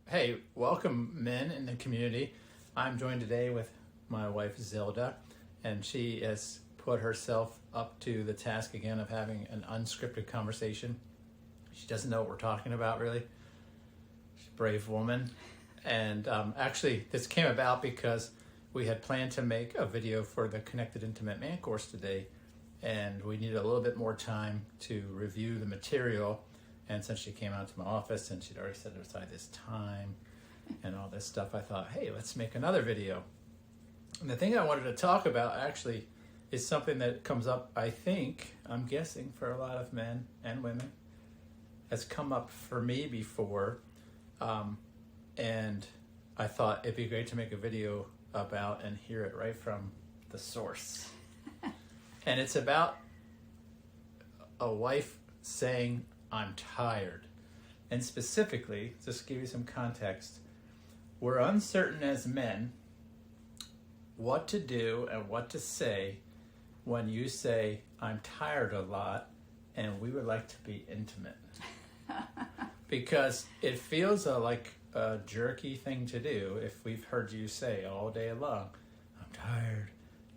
Hey, welcome men in the community. I'm joined today with my wife Zelda, and she has put herself up to the task again of having an unscripted conversation. She doesn't know what we're talking about really. She's a brave woman. And actually this came about because we had planned to make a video for the Connected Intimate Man course today, and we needed a little bit more time to review the material. And since she came out to my office and she'd already set aside this time and all this stuff, I thought, hey, let's make another video. And the thing I wanted to talk about actually is something that comes up, I'm guessing, for a lot of men and women. Has come up for me before. And I thought it'd be great to make a video about and hear it right from the source. And it's about a wife saying, I'm tired. And specifically, just to give you some context, we're uncertain as men what to do and what to say when you say, I'm tired a lot and we would like to be intimate. Because it feels like a jerky thing to do if we've heard you say all day long, I'm tired,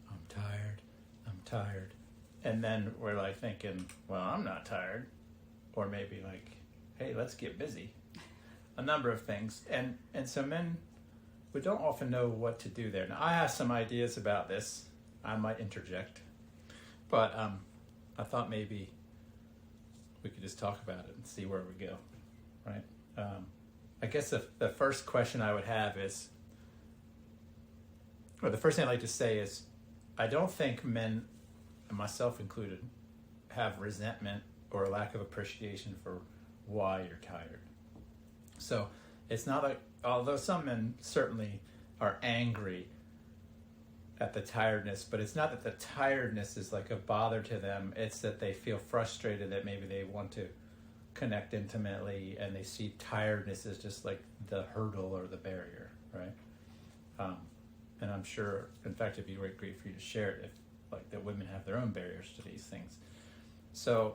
I'm tired, I'm tired. And then we're like thinking, well, I'm not tired. Or maybe like, hey, let's get busy. A number of things. And so men, we don't often know what to do there. Now, I have some ideas about this. I might interject. But I thought maybe we could just talk about it and see where we go, right? I guess the first question I would have is, or the first thing I'd like to say is, I don't think men, and myself included, have resentment or a lack of appreciation for why you're tired. So it's not like, although some men certainly are angry at the tiredness, but it's not that the tiredness is like a bother to them. It's that they feel frustrated that maybe they want to connect intimately and they see tiredness as just like the hurdle or the barrier, right? And I'm sure, in fact, it'd be great for you to share it if like that women have their own barriers to these things. So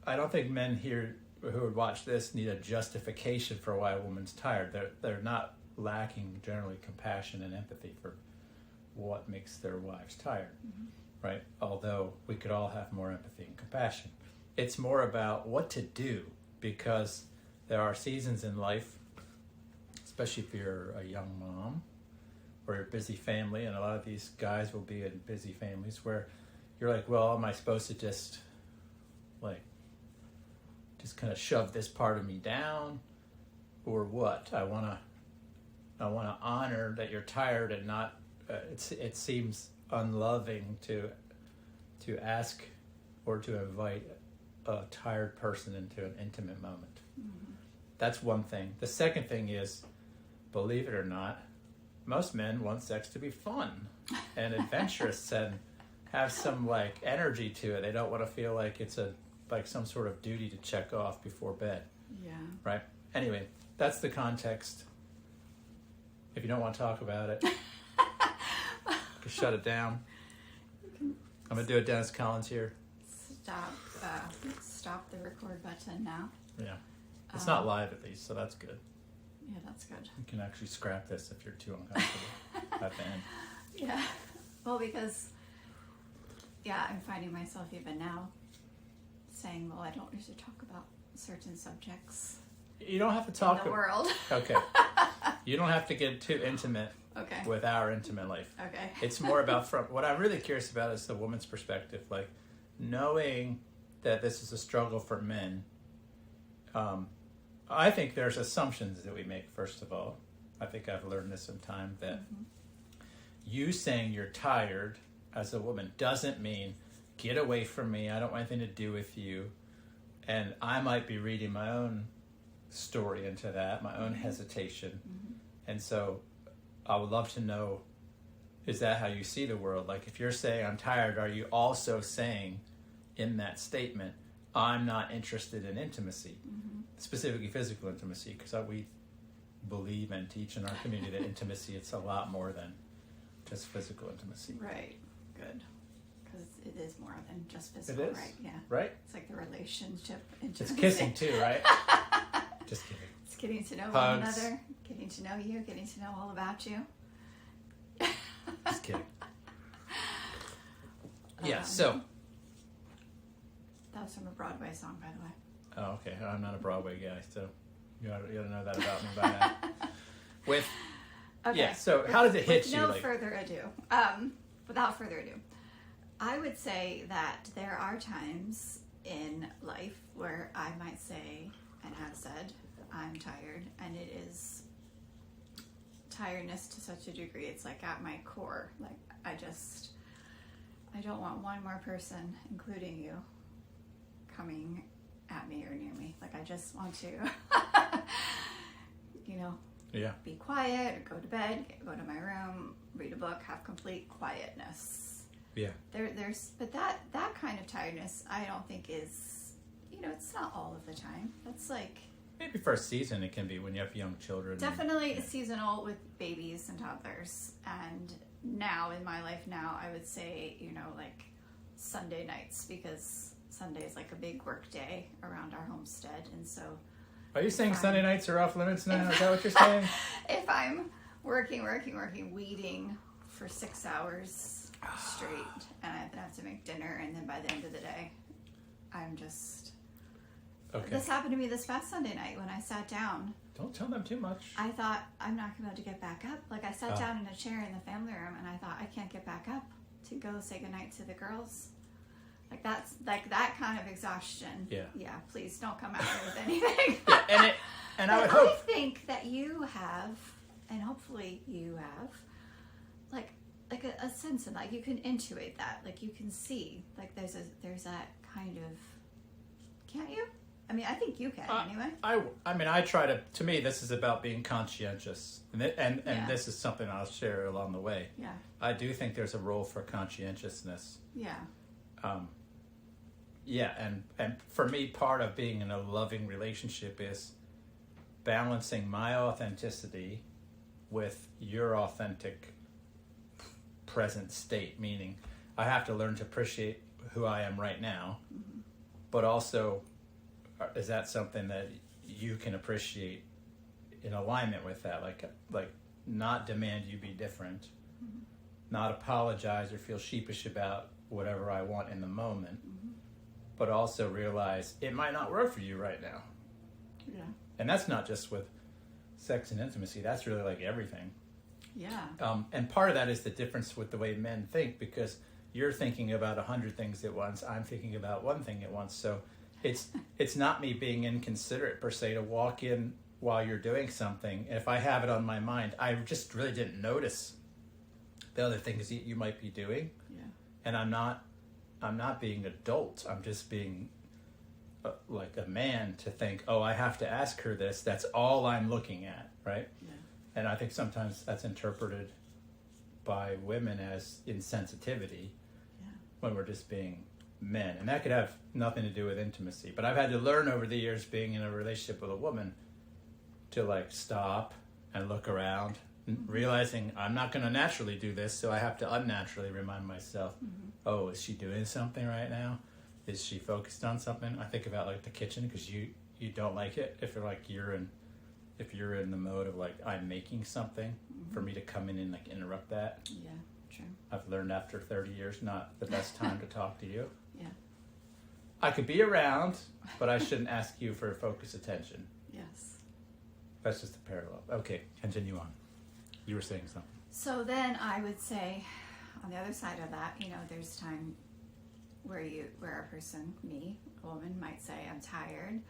I don't think men here who would watch this need a justification for why a woman's tired. They're not lacking generally compassion and empathy for what makes their wives tired, right? Although we could all have more empathy and compassion. It's more about what to do, because there are seasons in life, especially if you're a young mom or a busy family, and a lot of these guys will be in busy families where you're like, well, am I supposed to just kind of shove this part of me down, or what? I want to honor that you're tired and not. It seems unloving to ask or to invite a tired person into an intimate moment. Mm-hmm. That's one thing. The second thing is, believe it or not, most men want sex to be fun and adventurous and have some energy to it. They don't want to feel like it's some sort of duty to check off before bed. Yeah. Right? Anyway, that's the context. If you don't want to talk about it, just shut it down. I'm going to do a Dennis Collins here. Stop the record button now. Yeah. It's not live at least, so that's good. Yeah, that's good. You can actually scrap this if you're too uncomfortable at the end. Yeah. Well, because, I'm finding myself even now saying, well, I don't usually talk about certain subjects. You don't have to talk in the world. Okay. You don't have to get too intimate with our intimate life. Okay. It's more about what I'm really curious about is the woman's perspective, knowing that this is a struggle for men. I think there's assumptions that we make, first of all. I think I've learned this in time, that you saying you're tired as a woman doesn't mean get away from me, I don't want anything to do with you. And I might be reading my own story into that, my own hesitation. Mm-hmm. And so I would love to know, is that how you see the world? If you're saying I'm tired, are you also saying in that statement, I'm not interested in intimacy, specifically physical intimacy, because we believe and teach in our community that intimacy, it's a lot more than just physical intimacy. Right. Good. Because it is more than just physical, right? Yeah. Right? It's like the relationship intimacy. It's kissing too, right? Just kidding. It's getting to know one Hugs. another, getting to know you, getting to know all about you. Just kidding. Yeah, so. That was from a Broadway song, by the way. Oh, okay. I'm not a Broadway guy, so you ought to know that about me by now. Okay. Yeah, so how does it hit with you? No further ado. Without further ado, I would say that there are times in life where I might say, and have said, I'm tired, and it is tiredness to such a degree, it's like at my core. Like, I don't want one more person, including you, coming at me or near me. Like, I just want to, Yeah. be quiet, or go to bed, go to my room, read a book, have complete quietness. Yeah. But that kind of tiredness, I don't think is, it's not all of the time. That's like Maybe for a season it can be when you have young children. definitely seasonal with babies and toddlers. And now in my life now, I would say, like Sunday nights, because Sunday is like a big work day around our homestead, and so. Are you saying Sunday nights are off limits now? Is that what you're saying? If I'm working, weeding for 6 hours straight, and I have to make dinner, and then by the end of the day, I'm just... Okay. This happened to me this past Sunday night when I sat down. Don't tell them too much. I thought, I'm not going to be able to get back up. Like, I sat down in a chair in the family room, and I thought, I can't get back up to go say goodnight to the girls. Like, that's like that kind of exhaustion. Yeah. Yeah, please don't come at me with anything. Yeah, and I would hope. I think that you have, and hopefully you have, like a sense of, like, you can intuit that, like, you can see, like, there's that kind of, can't you? I mean, I think you can anyway. I try to me, this is about being conscientious. And Yeah. this is something I'll share along the way. Yeah. I do think there's a role for conscientiousness. Yeah. And for me, part of being in a loving relationship is balancing my authenticity with your authentic present state, meaning I have to learn to appreciate who I am right now, Mm-hmm. but also is that something that you can appreciate in alignment with that, like not demand you be different, Mm-hmm. not apologize or feel sheepish about whatever I want in the moment, Mm-hmm. but also realize it might not work for you right now. Yeah. And that's not just with sex and intimacy, that's really like everything. Yeah. And part of that is the difference with the way men think, because you're thinking about 100 things at once, I'm thinking about one thing at once. So it's not me being inconsiderate per se to walk in while you're doing something. If I have it on my mind, I just really didn't notice the other things that you might be doing. Yeah. And I'm not being adult. I'm just being like a man to think, oh, I have to ask her this. That's all I'm looking at, right? Yeah. And I think sometimes that's interpreted by women as insensitivity when we're just being men. And that could have nothing to do with intimacy. But I've had to learn over the years being in a relationship with a woman to like stop and look around, realizing I'm not going to naturally do this, so I have to unnaturally remind myself, oh, is she doing something right now? Is she focused on something? I think about like the kitchen, because you don't like it if you're in the mode of like I'm making something, for me to come in and like interrupt that. Yeah. True. I've learned after 30 years not the best time to talk to you. Yeah. I could be around, but I shouldn't ask you for focused attention. Yes. That's just a parallel. Okay, continue on. You were saying something. So then I would say, on the other side of that, there's time where a person, me, a woman, might say, I'm tired,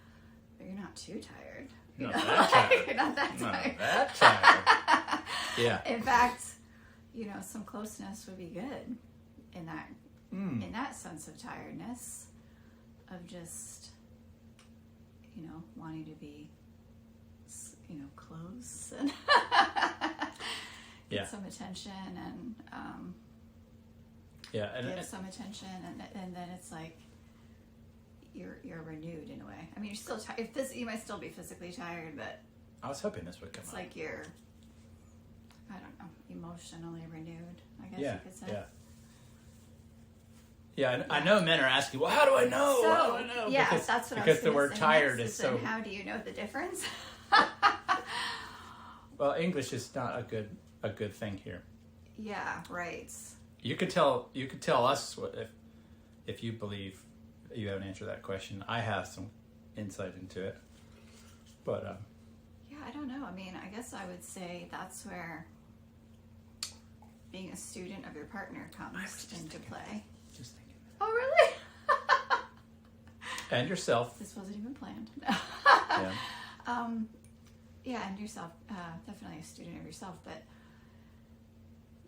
but you're not too tired. You're not that tired. You're not that tired. Not that tired. Yeah. In fact, some closeness would be good in that sense of tiredness, of just, wanting to be, close and get some attention and give some attention, and then it's like you're renewed in a way. I mean, you're still tired. You might still be physically tired, but I was hoping this would come up. It's like you're, I don't know, emotionally renewed, I guess you could say. Yeah. Yeah, I know men are asking, well, how do I know? So, how do I know? Yeah, because, that's what I was because the gonna word say tired next, is so... How do you know the difference? Well, English is not a good thing here. Yeah, right. You could tell us what if you believe you haven't answered that question. I have some insight into it, but Yeah, I don't know. I mean, I guess I would say that's where being a student of your partner comes into play. just thinking. Oh, really? And yourself. This wasn't even planned. Yeah. Yeah, and yourself, definitely a student of yourself, but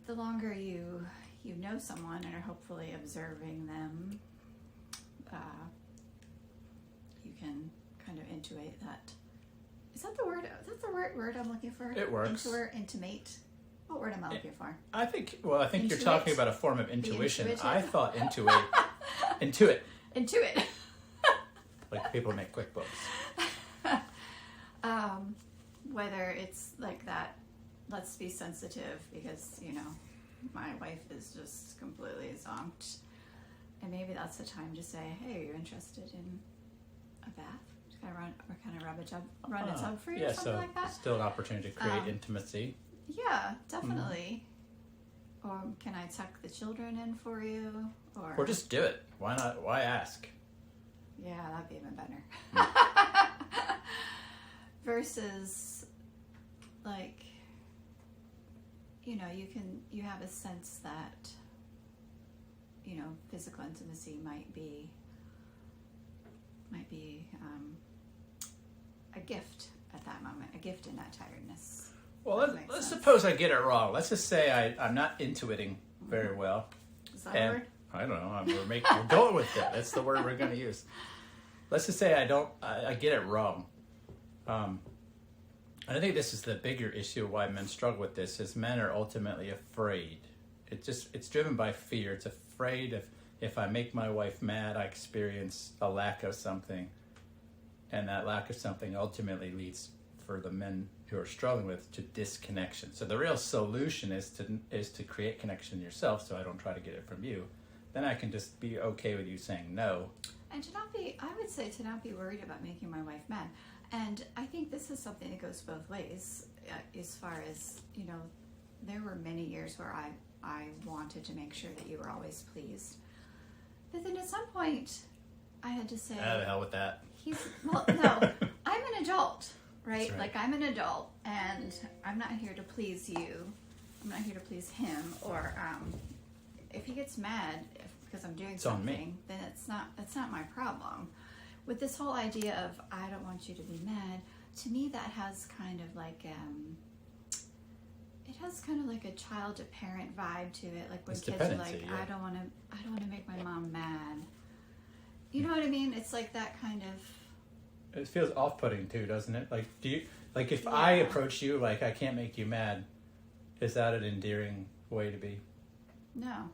the longer you know someone and are hopefully observing them, you can kind of intuit that. Is that the word? Is that the right word I'm looking for? It works. Intimate. What word am I looking for? I think you're Intuit? talking about a form of intuition. intuitive? I thought intuit. Intuit. Like people make QuickBooks. Whether it's like that, let's be sensitive because, my wife is just completely zonked. And maybe that's the time to say, hey, are you interested in a bath? Just kind of run a tub for you or something like that? Still an opportunity to create intimacy. Yeah, definitely. Or can I tuck the children in for you? Or just do it. Why not? Why ask? Yeah, that'd be even better. Versus, like, you have a sense that, physical intimacy might be a gift at that moment, a gift in that tiredness. Well, let's suppose I get it wrong. Let's just say I'm not intuiting very well. Is that a word? I don't know. We're going with it. That's the word we're going to use. Let's just say I get it wrong. And I think this is the bigger issue of why men struggle with this, is men are ultimately afraid. It's driven by fear. It's afraid if I make my wife mad, I experience a lack of something. And that lack of something ultimately leads for the men who are struggling with to disconnection. So the real solution is to create connection yourself, so I don't try to get it from you. Then I can just be okay with you saying no. And I would say to not be worried about making my wife mad. And I think this is something that goes both ways, as far as, there were many years where I wanted to make sure that you were always pleased. But then at some point, I had to say... How the hell with that? No, I'm an adult, right? Like, I'm an adult, and I'm not here to please you. I'm not here to please him, or if he gets mad because I'm doing something, then that's not my problem. With this whole idea of I don't want you to be mad, to me that has kind of like a child to parent vibe to it. Like when it's kids are like, yeah. I don't want to make my mom mad. You know what I mean? It's like that kind of. It feels off-putting too, doesn't it? Like, if I approach you like I can't make you mad, is that an endearing way to be? No.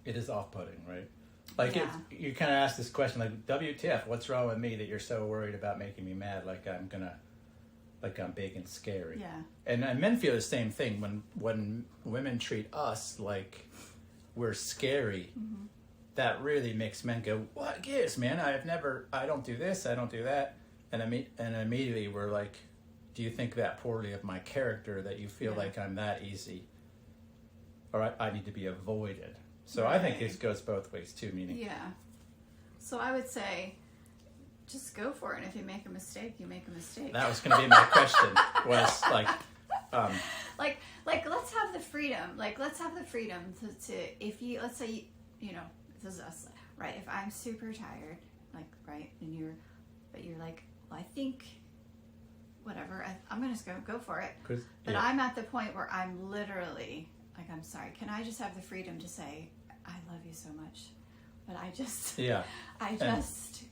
It is off-putting, right? Like, you kind of ask this question, like, WTF, what's wrong with me that you're so worried about making me mad, like I'm big and scary? Yeah. And men feel the same thing when women treat us like we're scary. Mm-hmm. That really makes men go, what gives, man? I don't do this, I don't do that. And immediately we're like, do you think that poorly of my character that you feel like I'm that easy? Or I need to be avoided. So I think this goes both ways too, meaning... Yeah. So I would say, just go for it. And if you make a mistake, you make a mistake. That was going to be my question, was like... Like, let's have the freedom. Like, let's have the freedom to if you, let's say, this is us, right? If I'm super tired, like, right, and you're like, well, I think... whatever, I'm going to go for it. But I'm at the point where I'm literally... like, I'm sorry, can I just have the freedom to say, I love you so much, but I just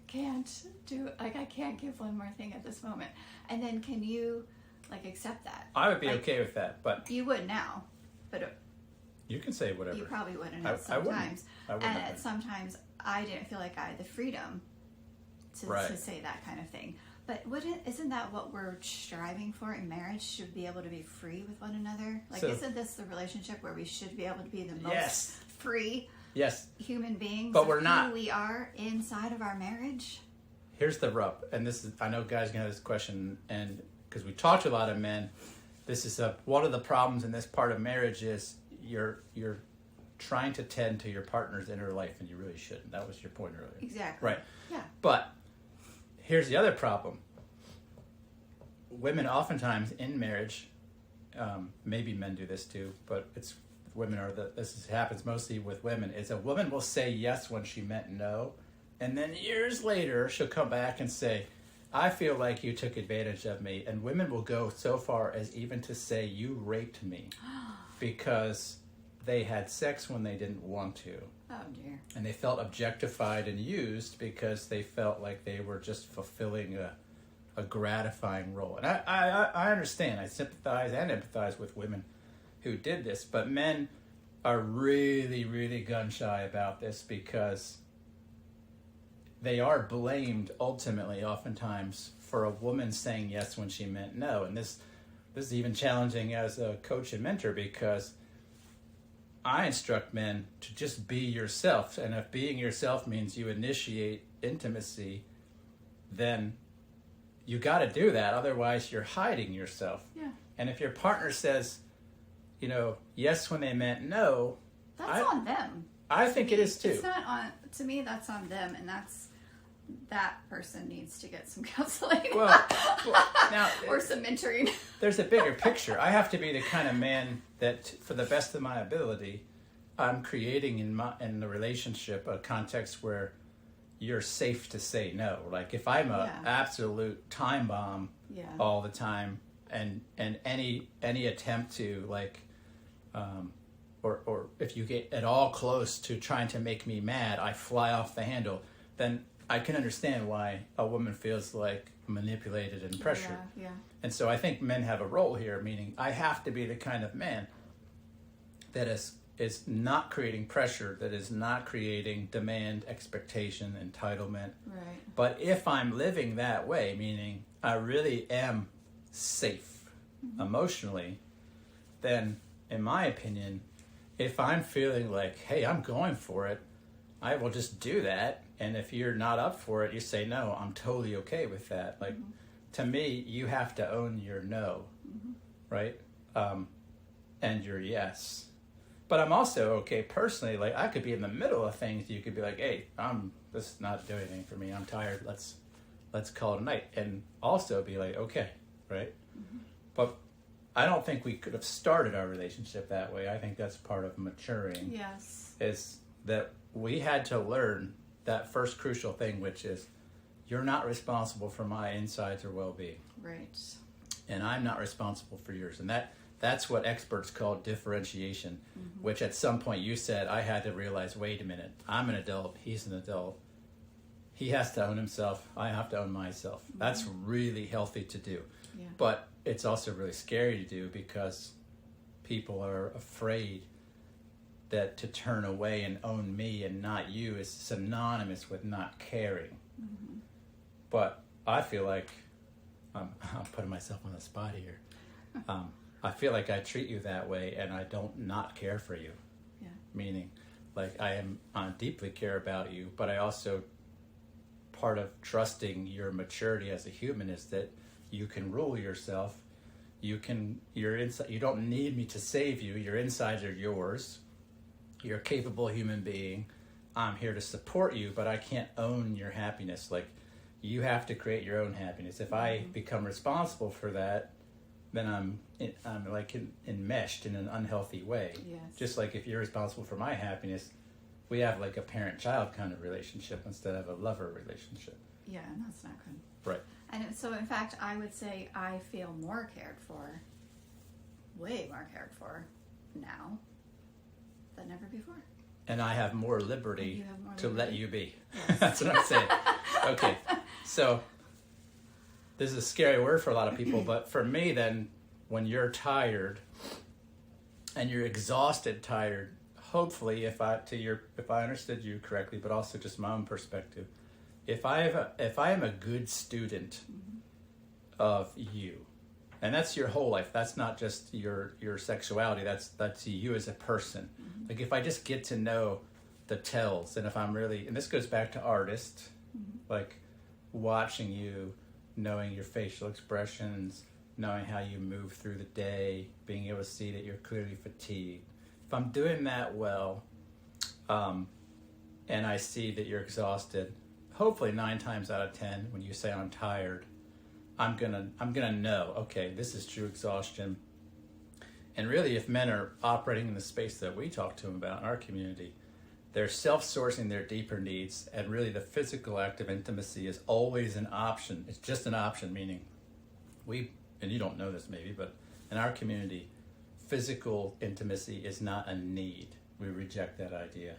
can't do, like, I can't give one more thing at this moment. And then can you, like, accept that? I would be okay with that, but... You would now, but... You can say whatever. You probably wouldn't sometimes. I wouldn't. And sometimes I didn't feel like I had the freedom to say that kind of thing. But isn't that what we're striving for in marriage? Should be able to be free with one another? Like, isn't this the relationship where we should be able to be the most free human beings? But we're not. Who we are inside of our marriage? Here's the rub, and I know guys are going to have this question, and because we talk to a lot of men. This is one of the problems in this part of marriage is you're trying to tend to your partner's inner life, and you really shouldn't. That was your point earlier. Exactly. Right. Yeah. But here's the other problem. Women oftentimes in marriage, maybe men do this too, but it's women happens mostly with women, is a woman will say yes when she meant no, and then years later she'll come back and say, I feel like you took advantage of me. And women will go so far as even to say, you raped me, because they had sex when they didn't want to. Oh dear. And they felt objectified and used because they felt like they were just fulfilling a gratifying role. And I understand. I sympathize and empathize with women who did this. But men are really, really gun shy about this because they are blamed ultimately oftentimes for a woman saying yes when she meant no. And this is even challenging as a coach and mentor, because I instruct men to just be yourself. And if being yourself means you initiate intimacy, then you got to do that. Otherwise, you're hiding yourself. Yeah. And if your partner says, yes when they meant no, that's on them. I think it is too. It's not on, to me, that's on them. And that person needs to get some counseling. Well, now, or some mentoring. There's a bigger picture. I have to be the kind of man that, for the best of my ability, I'm creating in the relationship a context where you're safe to say no. Like if I'm a absolute time bomb all the time, and any attempt to or if you get at all close to trying to make me mad, I fly off the handle, then I can understand why a woman feels like manipulated and pressured. Yeah. And so I think men have a role here, meaning I have to be the kind of man that is not creating pressure, that is not creating demand, expectation, entitlement. Right. But if I'm living that way, meaning I really am safe emotionally, then in my opinion, if I'm feeling like, hey, I'm going for it, I will just do that. And if you're not up for it, you say, no, I'm totally okay with that. Like, to me, you have to own your no, right? And your yes. But I'm also okay personally. Like, I could be in the middle of things. You could be like, hey, this is not doing anything for me. I'm tired. Let's call it a night. And also be like, okay, right? But I don't think we could have started our relationship that way. I think that's part of maturing. Yes. Is that we had to learn that first crucial thing, which is you're not responsible for my insides or well-being. Right. And I'm not responsible for yours. And that's what experts call differentiation, which at some point you said, I had to realize, wait a minute, I'm an adult, he's an adult. He has to own himself, I have to own myself. That's really healthy to do. Yeah. But it's also really scary to do because people are afraid that to turn away and own me and not you is synonymous with not caring. But I feel like, I'm putting myself on the spot here. I feel like I treat you that way and I don't not care for you. Yeah. Meaning, like I deeply care about you, but I also, part of trusting your maturity as a human is that you can rule yourself. You're inside. You don't need me to save you. Your insides are yours. You're a capable human being. I'm here to support you, but I can't own your happiness. Like, you have to create your own happiness. If I become responsible for that, then I'm enmeshed in an unhealthy way. Yes. Just like if you're responsible for my happiness, we have like a parent-child kind of relationship instead of a lover relationship. Yeah, and that's not good. Right. And so, in fact, I would say I feel more cared for, way more cared for now than ever before. And I have more liberty to let you be. Yes. That's what I'm saying. Okay, so this is a scary word for a lot of people, but for me then, when you're tired and you're exhausted, tired, hopefully if I understood you correctly, but also just my own perspective, if I am a good student of you, and that's your whole life, that's not just your sexuality, that's you as a person. Like if I just get to know the tells, and if I'm really, and this goes back to artists, like watching you, knowing your facial expressions, knowing how you move through the day, being able to see that you're clearly fatigued. If I'm doing that well, and I see that you're exhausted, hopefully 9 times out of 10, when you say I'm tired, I'm gonna know, okay, this is true exhaustion. And really, if men are operating in the space that we talk to them about in our community, they're self-sourcing their deeper needs, and really the physical act of intimacy is always an option. It's just an option, meaning and you don't know this maybe, but in our community, physical intimacy is not a need. We reject that idea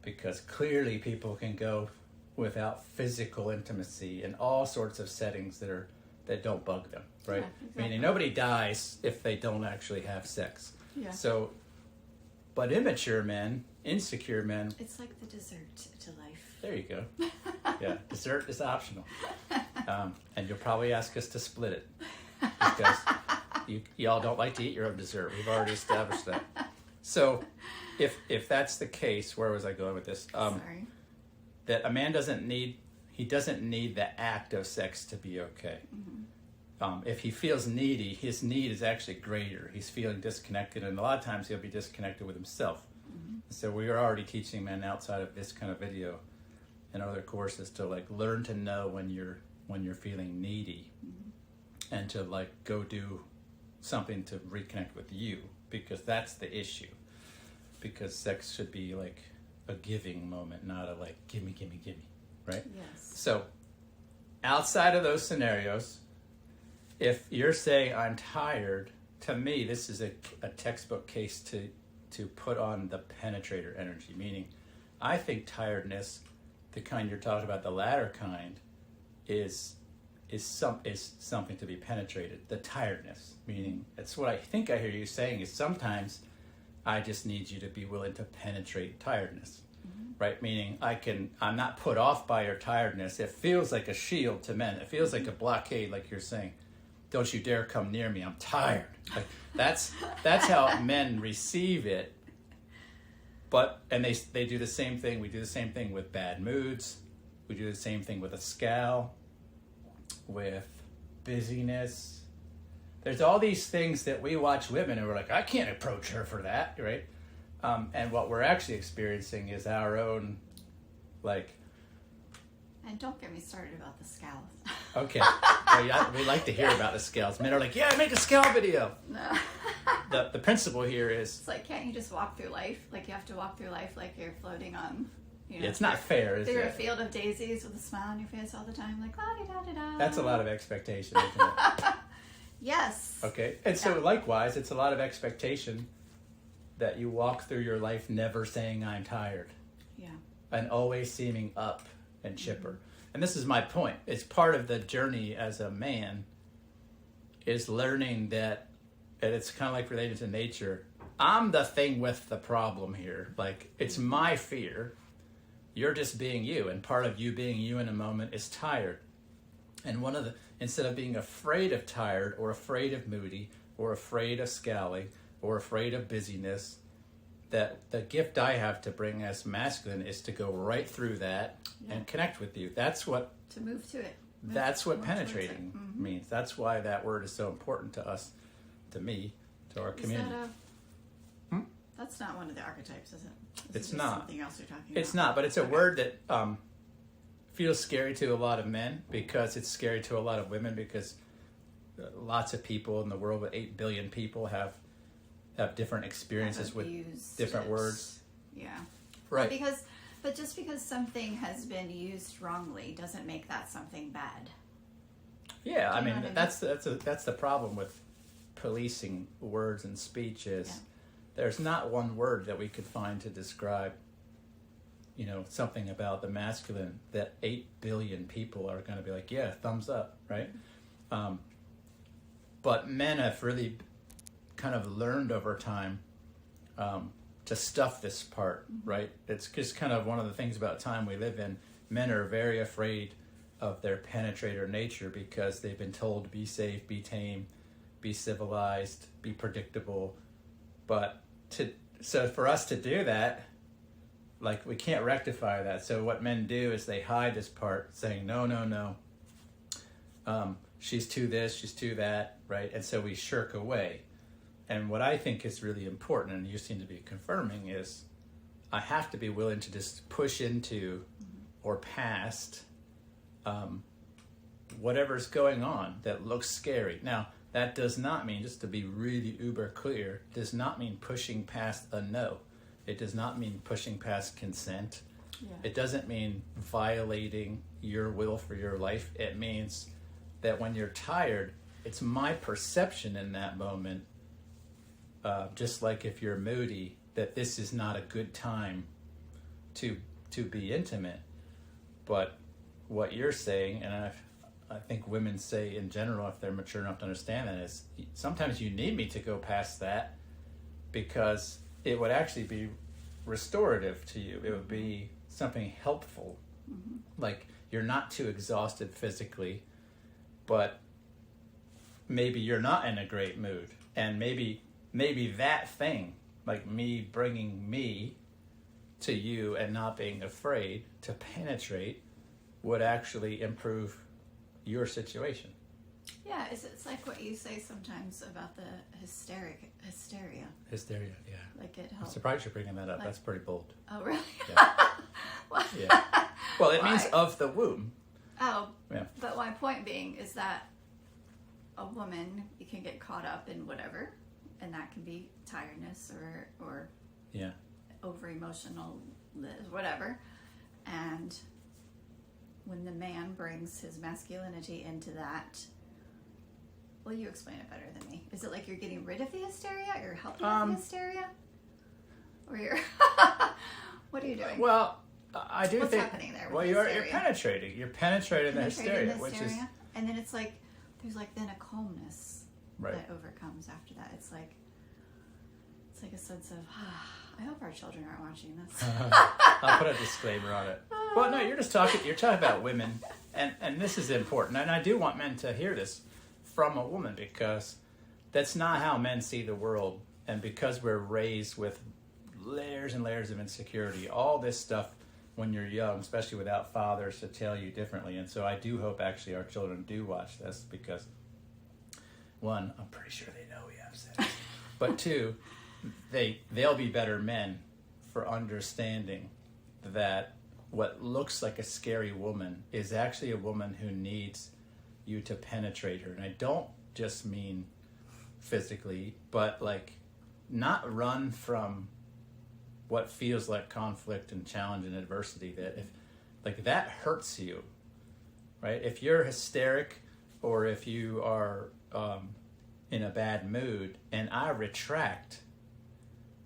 because clearly people can go without physical intimacy in all sorts of settings that don't bug them, right? Yeah, exactly. Meaning nobody dies if they don't actually have sex. Yeah. So, but immature men, insecure men, It's like the dessert to life. there you go. Yeah, dessert is optional. And you'll probably ask us to split it because y'all don't like to eat your own dessert. We've already established that. So if that's the case, where was I going with this? Sorry. That a man doesn't need the act of sex to be okay. Mm-hmm. If he feels needy, his need is actually greater. He's feeling disconnected, and a lot of times he'll be disconnected with himself. Mm-hmm. So we are already teaching men outside of this kind of video and other courses to like learn to know when you're feeling needy, Mm-hmm. and to like go do something to reconnect with you, because that's the issue. Because sex should be like a giving moment, not a like gimme, right? Yes. So outside of those scenarios, if you're saying I'm tired, to me this is a textbook case to put on the penetrator energy, meaning I think tiredness, the kind you're talking about, the latter kind, is something to be penetrated. The tiredness, meaning it's what I think I hear you saying is sometimes I just need you to be willing to penetrate tiredness, right? Meaning I'm not put off by your tiredness. It feels like a shield to men. It feels like a blockade, like you're saying. Don't you dare come near me. I'm tired. Like that's how men receive it. And they do the same thing. We do the same thing with bad moods. We do the same thing with a scowl, with busyness. There's all these things that we watch women and we're like, I can't approach her for that, right? And what we're actually experiencing is our own, like... And don't get me started about the scowls. Okay. We like to hear about the scales. Men are like, yeah, make a scale video. No. The principle here is... It's like, can't you just walk through life? Like, you have to walk through life like you're floating on, it's not fair, is through it? a field of daisies with a smile on your face all the time, like, la-di-da-di-da. That's a lot of expectation, isn't it? Yes. Okay. And so Yeah. likewise, it's a lot of expectation that you walk through your life never saying I'm tired. Yeah. And always seeming up and chipper. And this is my point. It's part of the journey as a man is learning that, and it's kind of like related to nature, I'm the thing with the problem here. Like, it's my fear. You're just being you. And part of you being you in a moment is tired. And instead of being afraid of tired or afraid of moody or afraid of scowling or afraid of busyness, that the gift I have to bring as masculine is to go right through that and connect with you. That's what To move to it. That's what Move towards penetrating it. means. That's why that word is so important to us, to me, to our community. Is that that's not one of the archetypes, is it? This It's is just not. Something else you're talking It's about. not, but it's a word that feels scary to a lot of men because it's scary to a lot of women because lots of people in the world with 8 billion people have different experiences Have with abused different it. words. Yeah. Right. But just because something has been used wrongly doesn't make that something bad. Yeah, I Do you mean know what I that's the problem with policing words and speech is Yeah. there's not one word that we could find to describe, something about the masculine that 8 billion people are going to be like, yeah, thumbs up, right? But men have really kind of learned over time to stuff this part, right? It's just kind of one of the things about time we live in. Men are very afraid of their penetrator nature because they've been told be safe, be tame, be civilized, be predictable. So for us to do that, like, we can't rectify that. So what men do is they hide this part, saying, no. she's too this, she's too that, right? And so we shirk away. And what I think is really important, and you seem to be confirming, is I have to be willing to just push into or past whatever's going on that looks scary. Now, that does not mean, just to be really uber clear, does not mean pushing past a no. It does not mean pushing past consent. Yeah. It doesn't mean violating your will for your life. It means that when you're tired, it's my perception in that moment, just like if you're moody, that this is not a good time to be intimate. But what you're saying, and I think women say in general, if they're mature enough to understand that, is sometimes you need me to go past that because it would actually be restorative to you. It would be something helpful. Mm-hmm. Like you're not too exhausted physically, but maybe you're not in a great mood. And maybe that thing, like me bringing me to you and not being afraid to penetrate, would actually improve your situation. Yeah, it's like what you say sometimes about the hysteria. Hysteria, yeah. Like it I'm helps. surprised you're bringing that up. That's pretty bold. Oh, really? Yeah. Well, Yeah. Well, it Why? means of the womb. Oh, yeah. But my point being is that a woman, you can get caught up in whatever, and that can be tiredness or yeah, over emotional, whatever. And when the man brings his masculinity into that, well, you explain it better than me. Is it like you're getting rid of the hysteria? You're helping with the hysteria? Or you're... What are you doing? Well, I do What's think... happening there with Well, the you're hysteria? penetrating. You're penetrating the hysteria, which is... And then it's like, there's like then a calmness right. that overcomes after that. It's like a sense of, I hope our children aren't watching this. I'll put a disclaimer on it. Well, no, you're talking about women, and this is important. And I do want men to hear this from a woman, because that's not how men see the world. And because we're raised with layers and layers of insecurity, all this stuff when you're young, especially without fathers to tell you differently. And so I do hope actually our children do watch this, because one, I'm pretty sure they know we have sex. But two, they'll be better men for understanding that what looks like a scary woman is actually a woman who needs you to penetrate her. And I don't just mean physically, but like not run from what feels like conflict and challenge and adversity. That if like that hurts you, right? If you're hysteric or if you are in a bad mood and I retract,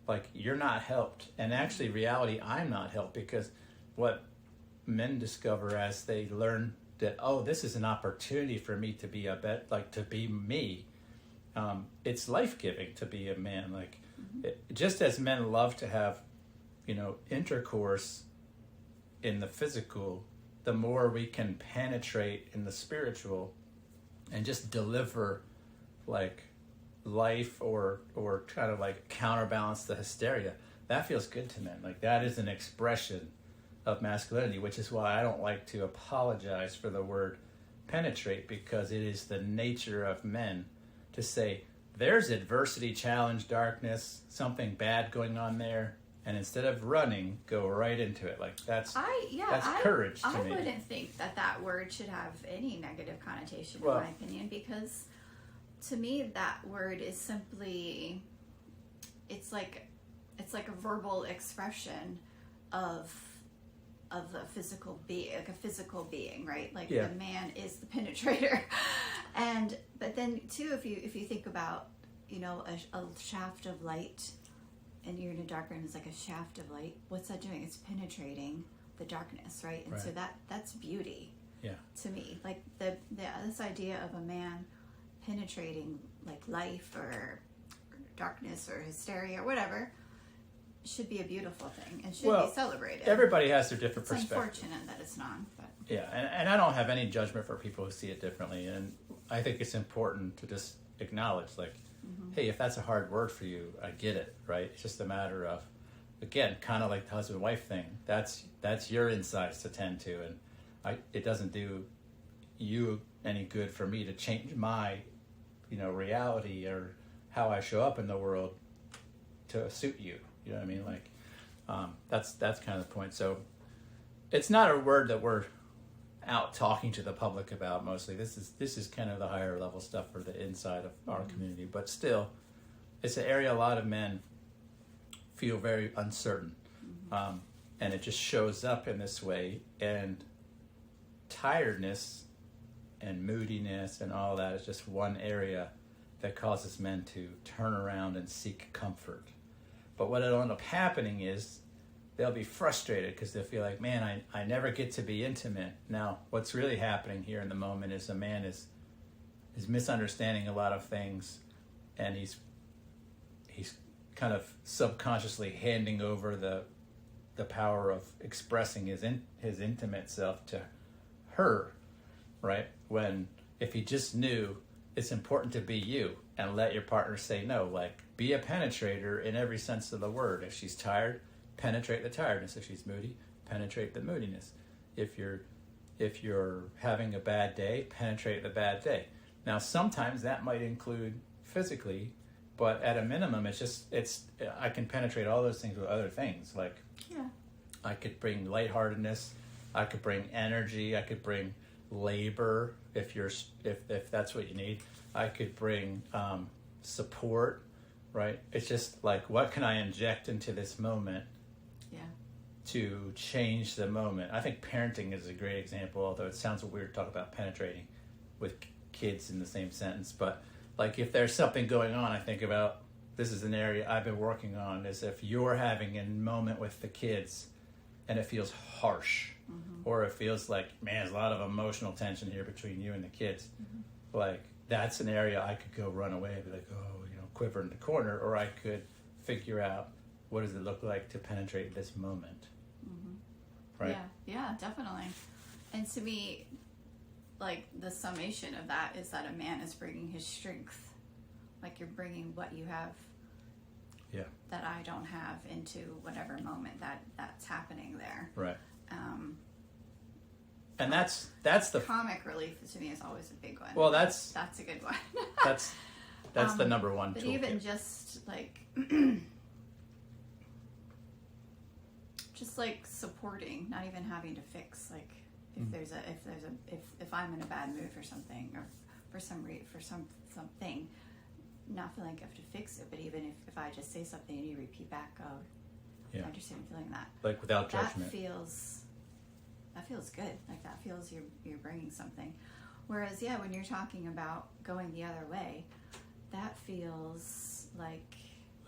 like you're not helped. And actually reality, I'm not helped, because what men discover as they learn that, oh, this is an opportunity for me to be to be me. It's life-giving to be a man. Like just as men love to have, intercourse in the physical, the more we can penetrate in the spiritual and just deliver like life or kind of like counterbalance the hysteria. That feels good to men. Like that is an expression of masculinity, which is why I don't like to apologize for the word penetrate, because it is the nature of men to say there's adversity, challenge, darkness, something bad going on there, and instead of running, go right into it. Like that's courage to me. I wouldn't think that word should have any negative connotation, in my opinion, because to me that word is simply, it's like a verbal expression of a physical being, right? Like the man is the penetrator. But then too, if you think about, a shaft of light, and you're in a dark room, it's like a shaft of light. What's that doing? It's penetrating the darkness, right? And so that's beauty. Yeah. To me, like this idea of a man penetrating like life or darkness or hysteria or whatever should be a beautiful thing and should be celebrated. Everybody has their different perspective. It's unfortunate that it's not. But. Yeah, and I don't have any judgment for people who see it differently. And I think it's important to just acknowledge, like, hey, if that's a hard word for you, I get it, right? It's just a matter of, again, kind of like the husband-wife thing. That's your insights to tend to, and it doesn't do you any good for me to change my, reality or how I show up in the world to suit you. You know what I mean? Like, that's kind of the point. So it's not a word that we're out talking to the public about mostly. This is kind of the higher level stuff for the inside of our community, but still, it's an area a lot of men feel very uncertain, and it just shows up in this way. And tiredness and moodiness and all that is just one area that causes men to turn around and seek comfort. But what will end up happening is they'll be frustrated because they'll feel like, man, I never get to be intimate. Now, what's really happening here in the moment is a man is misunderstanding a lot of things, and he's kind of subconsciously handing over the power of expressing his intimate self to her, right? When if he just knew it's important to be you and let your partner say no, like be a penetrator in every sense of the word. If she's tired, penetrate the tiredness. If she's moody, penetrate the moodiness. If you're having a bad day, penetrate the bad day. Now, sometimes that might include physically, but at a minimum, I can penetrate all those things with other things. Like, I could bring lightheartedness, I could bring energy, I could bring labor if that's what you need. I could bring support, right? It's just like, what can I inject into this moment to change the moment? I think parenting is a great example, although it sounds weird to talk about penetrating with kids in the same sentence. But like, if there's something going on, I think about, this is an area I've been working on, is if you're having a moment with the kids and it feels harsh, or it feels like, man, there's a lot of emotional tension here between you and the kids. Like, that's an area I could go run away and be like, quiver in the corner, or I could figure out, what does it look like to penetrate this moment? Right? Yeah, definitely. And to me, like, the summation of that is that a man is bringing his strength. Like, you're bringing what you have that I don't have into whatever moment that's happening there. Right. And that's the comic relief to me is always a big one. Well, that's a good one. that's the number one but toolkit. Even just like supporting, not even having to fix. Like, if I'm in a bad mood for something, or for something, not feeling like I have to fix it, but even if I just say something and you repeat back, I understand feeling that. Like, without judgment. That feels good. Like, that feels you're bringing something. Whereas, when you're talking about going the other way, that feels like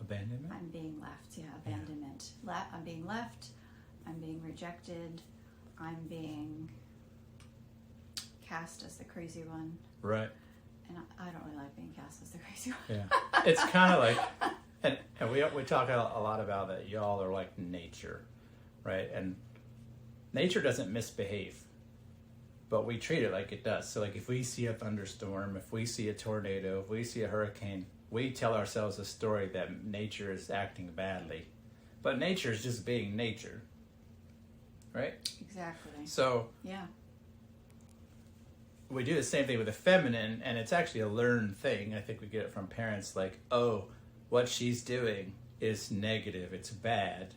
abandonment. I'm being left. Abandonment. I'm being left. I'm being rejected. I'm being cast as the crazy one. Right. And I don't really like being cast as the crazy one. Yeah. It's kind of like, and we talk a lot about that. Y'all are like nature, right? And nature doesn't misbehave, but we treat it like it does. So, like, if we see a thunderstorm, if we see a tornado, if we see a hurricane, we tell ourselves a story that nature is acting badly. But nature is just being nature, right? Exactly. So, we do the same thing with the feminine, and it's actually a learned thing. I think we get it from parents, like, oh, what she's doing is negative, it's bad.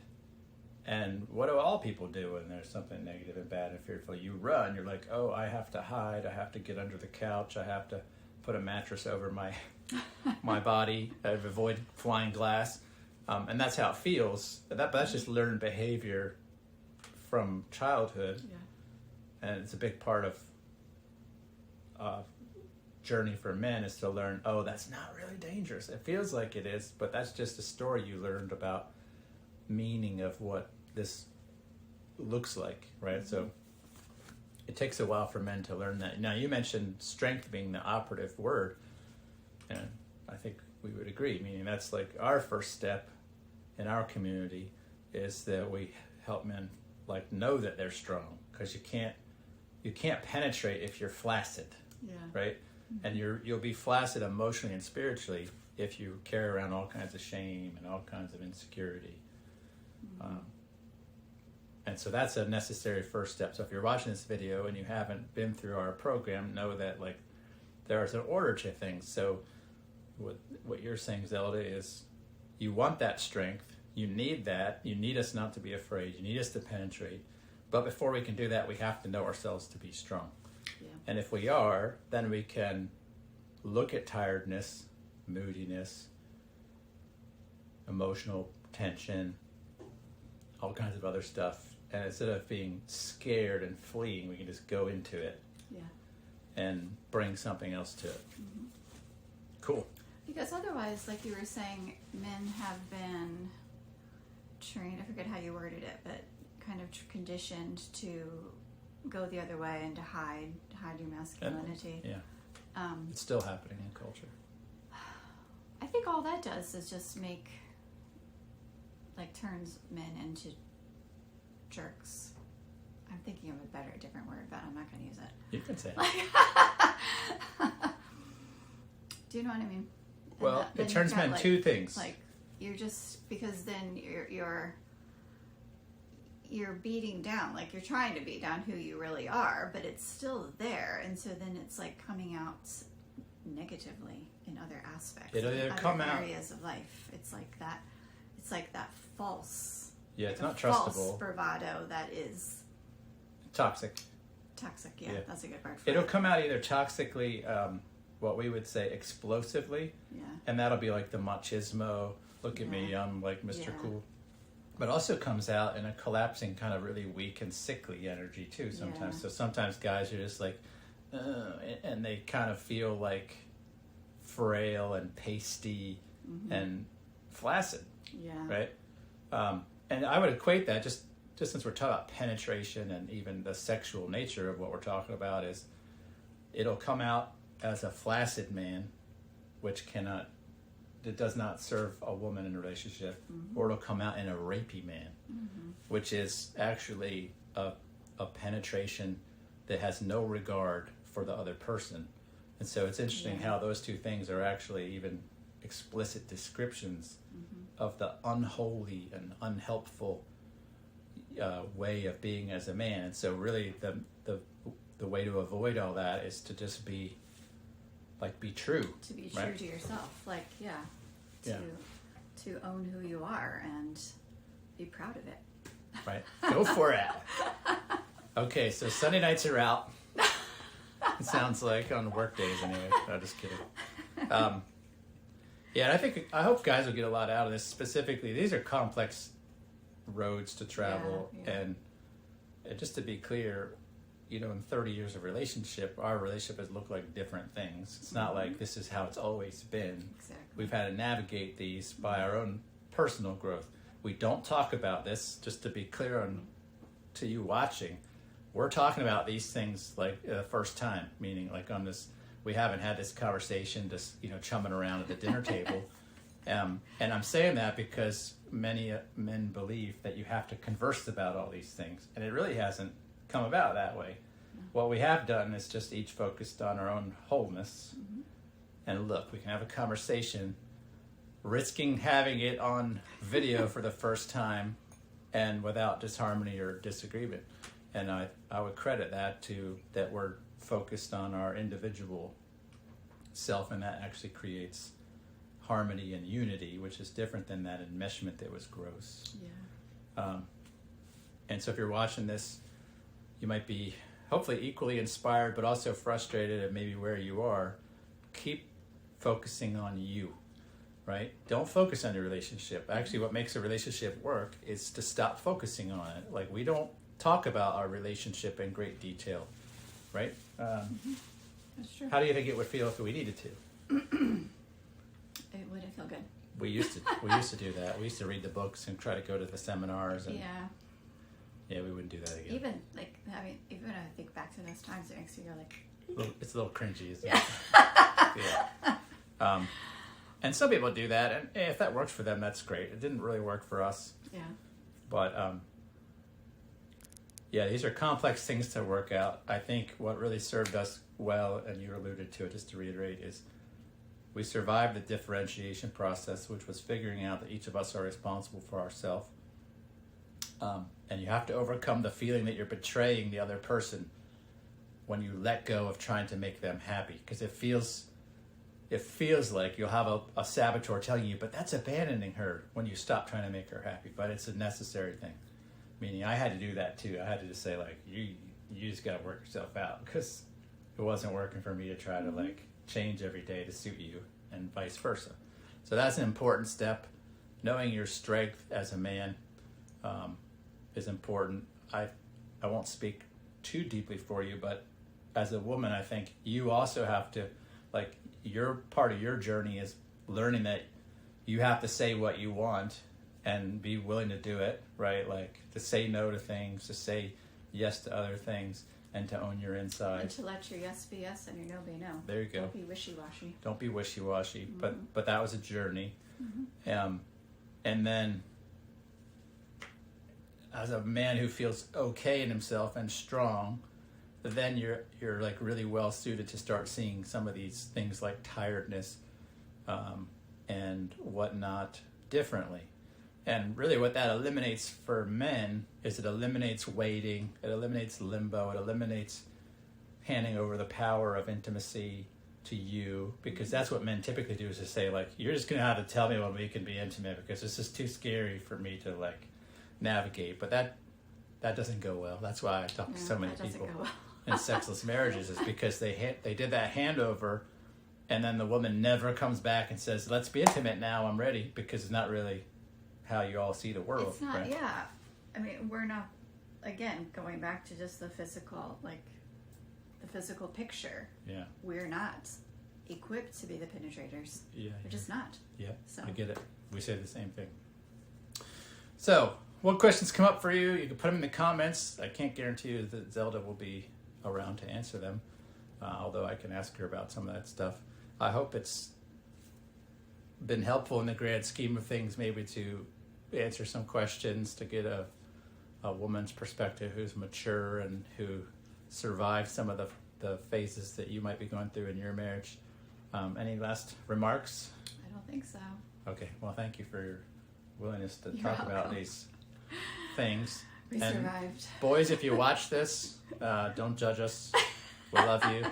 And what do all people do when there's something negative and bad and fearful? You run. You're like, oh, I have to hide. I have to get under the couch. I have to put a mattress over my body. I avoid flying glass. And that's how it feels. But that's just learned behavior from childhood. Yeah. And it's a big part of journey for men, is to learn, oh, that's not really dangerous. It feels like it is, but that's just a story you learned about meaning of what this looks like, right? So it takes a while for men to learn that. Now, you mentioned strength being the operative word, and I think we would agree, meaning that's like our first step in our community, is that we help men like know that they're strong, because you can't penetrate if you're flaccid, right? And you'll be flaccid emotionally and spiritually if you carry around all kinds of shame and all kinds of insecurity. And so that's a necessary first step. So if you're watching this video and you haven't been through our program, know that like there's an order to things. So what you're saying, Zelda, is you want that strength. You need that. You need us not to be afraid. You need us to penetrate. But before we can do that, we have to know ourselves to be strong. Yeah. And if we are, then we can look at tiredness, moodiness, emotional tension, all kinds of other stuff. And instead of being scared and fleeing, we can just go into it. Yeah. And bring something else to it. Mm-hmm. Cool. Because otherwise, like you were saying, men have been trained, I forget how you worded it, but kind of conditioned to go the other way and to hide your masculinity. Yeah. It's still happening in culture. I think all that does is just turns men into jerks. I'm thinking of a different word, but I'm not going to use it. You can say it. Do you know what I mean? Well, it turns men two things. Like, you're just, because then you're beating down, like you're trying to beat down who you really are, but it's still there, and so then it's like coming out negatively in other aspects, It'll either come out areas of life. It's like that false. Yeah, it's not false trustable. Bravado that is Toxic. toxic. Yeah, that's a good word for It'll it. come out either toxically, what we would say explosively, Yeah. and that'll be like the machismo. Look at me, I'm like Mr. Cool. But also comes out in a collapsing, kind of really weak and sickly energy too. Sometimes, so sometimes guys are just like, and they kind of feel like frail and pasty and flaccid. Yeah. Right. And I would equate that just since we're talking about penetration and even the sexual nature of what we're talking about, is it'll come out as a flaccid man, which it does not serve a woman in a relationship, or it'll come out in a rapey man, which is actually a penetration that has no regard for the other person. And so it's interesting how those two things are actually even explicit descriptions of the unholy and unhelpful way of being as a man. And so really the way to avoid all that is to just be true. To be true to yourself. To own who you are and be proud of it. Right. Go for it. Okay, so Sunday nights are out. It sounds like on work days anyway. No, just kidding. Yeah, and I hope guys will get a lot out of this. Specifically, these are complex roads to travel, and just to be clear, in 30 years of relationship, our relationship has looked like different things. It's not like this is how it's always been. Exactly. We've had to navigate these by our own personal growth. We don't talk about this, just to be clear to you watching. We're talking about these things like the first time, meaning like on this, we haven't had this conversation just, chumming around at the dinner table. And I'm saying that because many men believe that you have to converse about all these things. And it really hasn't come about that way. What we have done is just each focused on our own wholeness. And look, we can have a conversation, risking having it on video for the first time and without disharmony or disagreement. And I would credit that to that we're focused on our individual self, and that actually creates harmony and unity, which is different than that enmeshment that was gross. Yeah. And so if you're watching this, you might be hopefully equally inspired, but also frustrated at maybe where you are. Keep focusing on you, right? Don't focus on your relationship. Actually, what makes a relationship work is to stop focusing on it. Like, we don't talk about our relationship in great detail, right? That's true. How do you think it would feel if we needed to? It wouldn't feel good. We used to do that. We used to read the books and try to go to the seminars. And yeah, we wouldn't do that again. Even when I think back to those times, it makes me feel like it's a little cringy, isn't it? Yeah. And some people do that, and if that works for them, that's great. It didn't really work for us. Yeah. But these are complex things to work out. I think what really served us well, and you alluded to it, just to reiterate, is we survived the differentiation process, which was figuring out that each of us are responsible for ourselves. And you have to overcome the feeling that you're betraying the other person when you let go of trying to make them happy, because it feels like you'll have a saboteur telling you, but that's abandoning her, when you stop trying to make her happy. But it's a necessary thing. Meaning I had to do that too. I had to just say, like, you just got to work yourself out, because it wasn't working for me to try to like change every day to suit you, and vice versa. So that's an important step. Knowing your strength as a man is important. I won't speak too deeply for you, but as a woman, I think you also have to, like, your part of your journey is learning that you have to say what you want and be willing to do it, right? Like, to say no to things, to say yes to other things, and to own your inside. And to let your yes be yes and your no be no. There you go. Don't be wishy-washy. Don't be wishy-washy. But that was a journey. And then, as a man who feels okay in himself and strong, then you're like really well suited to start seeing some of these things like tiredness and whatnot differently. And really what that eliminates for men is it eliminates waiting, it eliminates limbo, it eliminates handing over the power of intimacy to you, because that's what men typically do, is to say, like, you're just gonna have to tell me when we can be intimate, because it's just too scary for me to like navigate. But that doesn't go well. That's why I talk to so many people in sexless marriages, is because they did that handover, and then the woman never comes back and says, let's be intimate now, I'm ready, because it's not really how you all see the world. It's not, right? yeah. I mean, we're not, again, going back to just the physical, like, the physical picture. Yeah. We're not equipped to be the penetrators. Yeah. We're just not. Yeah, So. I get it. We say the same thing. So, what questions come up for you? You can put them in the comments. I can't guarantee you that Zelda will be around to answer them, although I can ask her about some of that stuff. I hope it's been helpful in the grand scheme of things, maybe to answer some questions, to get a woman's perspective who's mature and who survived some of the phases that you might be going through in your marriage. Any last remarks? I don't think so. Okay, well, thank you for your willingness to You're talk welcome. about these things. We survived. Boys, if you watch this, don't judge us. We love you.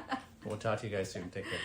We'll talk to you guys soon. Take care.